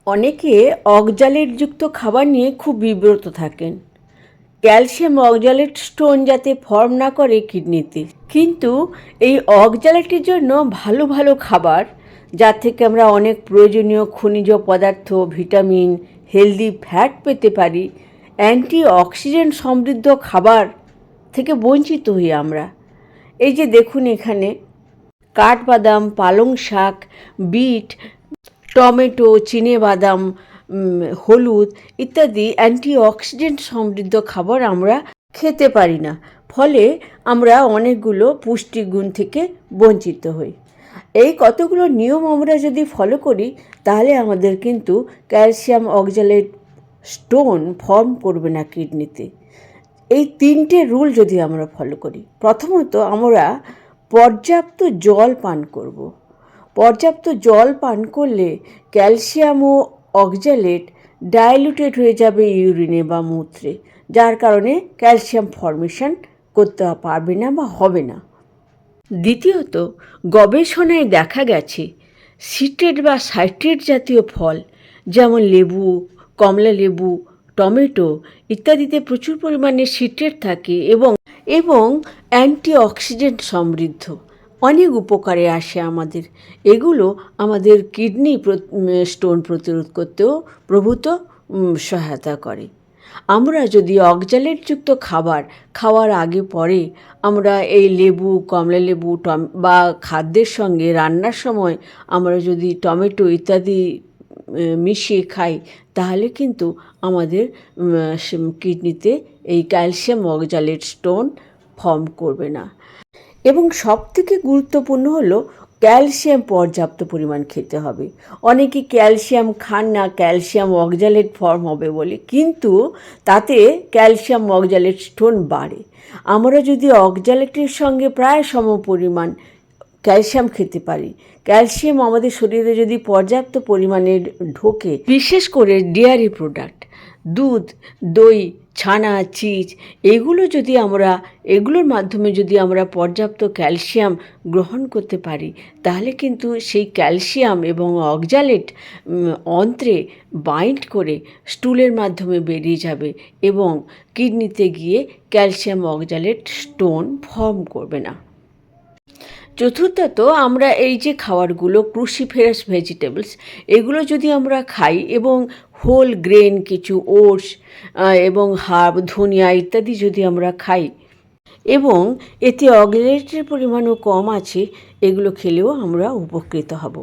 অনেকে অক্সালেটযুক্ত খাবার নিয়ে খুব বিব্রত থাকেন, ক্যালসিয়াম অক্সালেট স্টোন যাতে ফর্ম না করে কিডনিতে। কিন্তু এই অক্সালেটের জন্য ভালো ভালো খাবার, যার থেকে আমরা অনেক প্রয়োজনীয় খনিজ পদার্থ, ভিটামিন, হেলদি ফ্যাট পেতে পারি, অ্যান্টি অক্সিডেন্ট সমৃদ্ধ খাবার থেকে বঞ্চিত হই আমরা। এই যে দেখুন এখানে কাঠবাদাম, পালং শাক, বিট, টমেটো, চিনেবাদাম, হলুদ ইত্যাদি অ্যান্টিঅক্সিডেন্ট সমৃদ্ধ খাবার আমরা খেতে পারি না, ফলে আমরা অনেকগুলো পুষ্টিগুণ থেকে বঞ্চিত হই। এই কতগুলো নিয়ম আমরা যদি ফলো করি তাহলে আমাদের কিন্তু ক্যালসিয়াম অক্সালেট স্টোন ফর্ম করবে না কিডনিতে। এই তিনটে রুল যদি আমরা ফলো করি, প্রথমত আমরা পর্যাপ্ত জল পান করব। পর্যাপ্ত জল পান করলে ক্যালসিয়াম ও অক্সালেট ডাইলুটেড হয়ে যাবে ইউরিনে বা মূত্রে, যার কারণে ক্যালসিয়াম ফর্মেশন করতে পারবে না বা হবে না। দ্বিতীয়ত, গবেষণায় দেখা গেছে সিট্রেট বা সাইট্রেট জাতীয় ফল যেমন লেবু, কমলা লেবু, টমেটো ইত্যাদিতে প্রচুর পরিমাণে সিট্রেট থাকে এবং অ্যান্টিঅক্সিডেন্ট সমৃদ্ধ, অনেক উপকারে আসে আমাদের। এগুলো আমাদের কিডনি স্টোন প্রতিরোধ করতেও প্রভূত সহায়তা করে। আমরা যদি অক্সালেটযুক্ত খাবার খাওয়ার আগে পরে আমরা এই লেবু, কমলা লেবু বা খাদ্যের সঙ্গে রান্নার সময় আমরা যদি টমেটো ইত্যাদি মিশিয়ে খাই, তাহলে কিন্তু আমাদের কিডনিতে এই ক্যালসিয়াম অক্সালেট স্টোন ফর্ম করবে না। এবং সবথেকে গুরুত্বপূর্ণ হলো ক্যালসিয়াম পর্যাপ্ত পরিমাণ খেতে হবে। অনেকে ক্যালসিয়াম খান না ক্যালসিয়াম অক্সালেট ফর্ম হবে বলে, কিন্তু তাতে ক্যালসিয়াম অক্সালেট স্টোন বাড়ে। আমরা যদি অক্সালেটের সঙ্গে প্রায় সমপরিমাণ ক্যালসিয়াম খেতে পারি, ক্যালসিয়াম আমাদের শরীরে যদি পর্যাপ্ত পরিমাণে ঢোকে, বিশেষ করে ডেয়ারি প্রোডাক্ট, দুধ, দই, ছানা, চিজ, এগুলোর মাধ্যমে যদি আমরা পর্যাপ্ত ক্যালসিয়াম গ্রহণ করতে পারি, তাহলে কিন্তু সেই ক্যালসিয়াম এবং অক্সালেট অন্ত্রে বাইন্ড করে স্টুলের মাধ্যমে বেরিয়ে যাবে এবং কিডনিতে গিয়ে ক্যালসিয়াম অক্সালেট স্টোন ফর্ম করবে না। চতুর্থত, আমরা এই যে খাবারগুলো ক্রুসিফেরাস ভেজিটেবলস, এগুলো যদি আমরা খাই এবং হোল গ্রেন কিছু ওটস এবং হার্ব, ধনিয়া ইত্যাদি যদি আমরা খাই এবং এতে অক্সালেটের পরিমাণও কম আছে, এগুলো খেলেও আমরা উপকৃত হব।